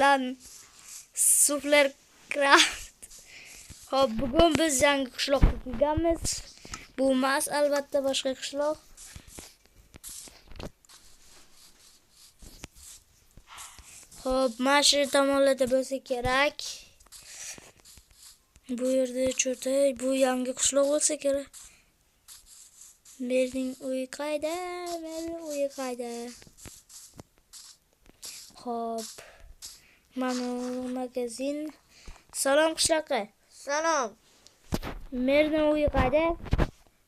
bilan Sufler Craft. Hop, bugun biz yangi qishloqqa kelganmiz. Bu emas, albatta boshqa qishloq. Hop, mana shu tomonlarda bo'lsa kerak. Bu yerda cho'tay, bu yangi qishloq bo'lsa kerak. Merning uyi qayda? Merning uyi qayda? Hop. Mana magazin. Salom qishloqqa. Salom. Merning uyi qayda?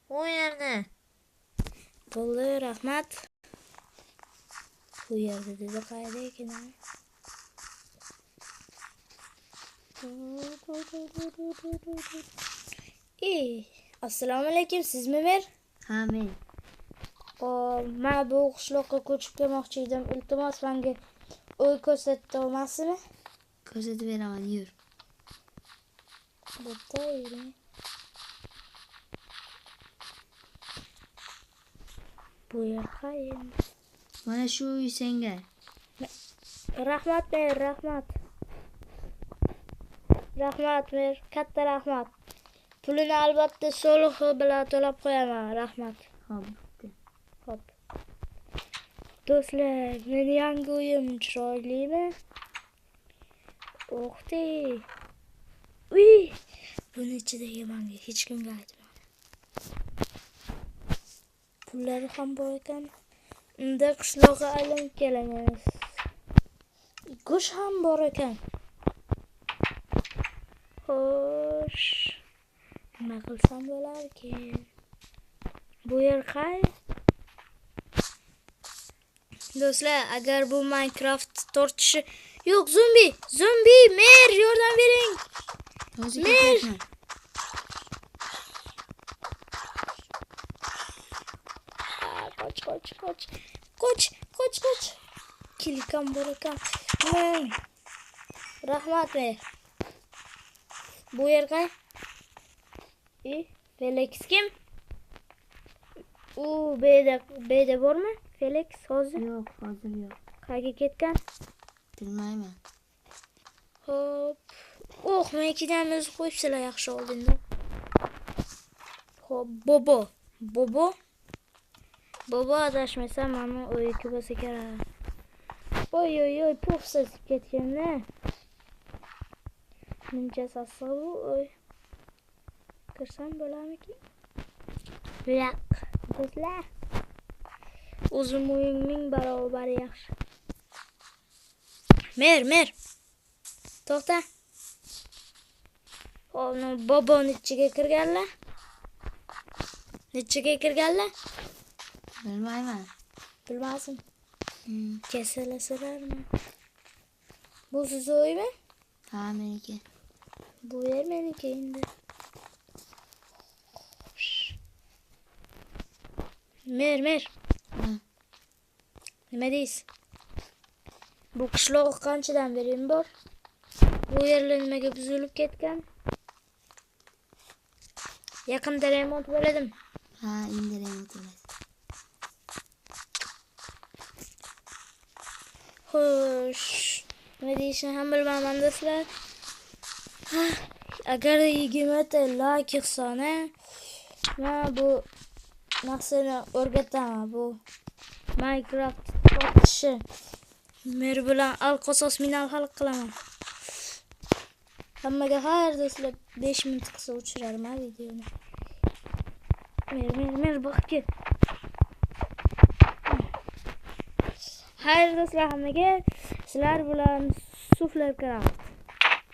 U yerda. Bo'ldi, rahmat. Bu yerda dedi qayda ekan? Assalomu alaykum, sizmi mer? Ha, men. Men bu qishloqqa ko'chib kelmoqchi edim. Iltimos menga uy ko'rsata olmasizmi? Ko'rsatib beraman, yur. Bo'pti, yuring. Bu yer qayin. Mana shu uy senga. Rahmat mer, rahmat. Rahmat mer, katta rahmat. Pulini albatta solihi bilan to'lab qo'yaman, rahmat. Hop. Do'stlar, meni yangi uyim chiroylimi? O'xti. Uy, buni ichidagi menga hech kimga aytmadi. Pullari ham bor ekan. Unda qishloqqa aylanib kelamiz. Go'sht ham bor ekan. Xo'sh, nima qilsam bo'larkin? Bu yer qay? Do'stlar, agar bu Minecraft tortishi yo'q, zombi, mer, yordam bering. Mer. Qoch. Kilikam bor ekan. Rahmat mer. Bu yer qay? Felix kim? U beda bormi? Felix hozir? Yo'q, hozir yo'q. Qayerga ketgan? Bilmayman. Hop. Men ikkidan o'zi qo'yibsizlar yaxshi oldinda. Hop, Bobo adashmasam mana o'yiki bo'lsa kerak. Oy, pufsiz ketgan-da. Muncha sassiq bu. Kirsam bo'larmikin? Yo'q. Do'stlar. O'zim o'yimning barobar yaxshi. Mer. To'xta. Uni bobo nechiga kirganlar? Bilmayman. Bilmasim. Kesalasizlarmi? Bu siz o'ymi? Ha, meniki. Bu yer meniki endi. Mer. Nima deysiz? Bu qishloq qanchadan beri bor? Bu yerlar nimaga buzilib ketgan? Yaqinda remont bo'ladimi? Ha, endi remont bo'ladi. Xo'sh, nima deyishni ham bilmayman do'stlar. Agar 20 ta like yig'sana, men bu narsani o'rgataman. Bu Minecraft tortishi. Mer bilan alqosos minal hal qilaman. Hammaga xayr do'stlar, 5 minut qilsa o'chirarman videoni. Mer boqki. Xayr do'stlar, hammaga sizlar bilan Sufler Craft.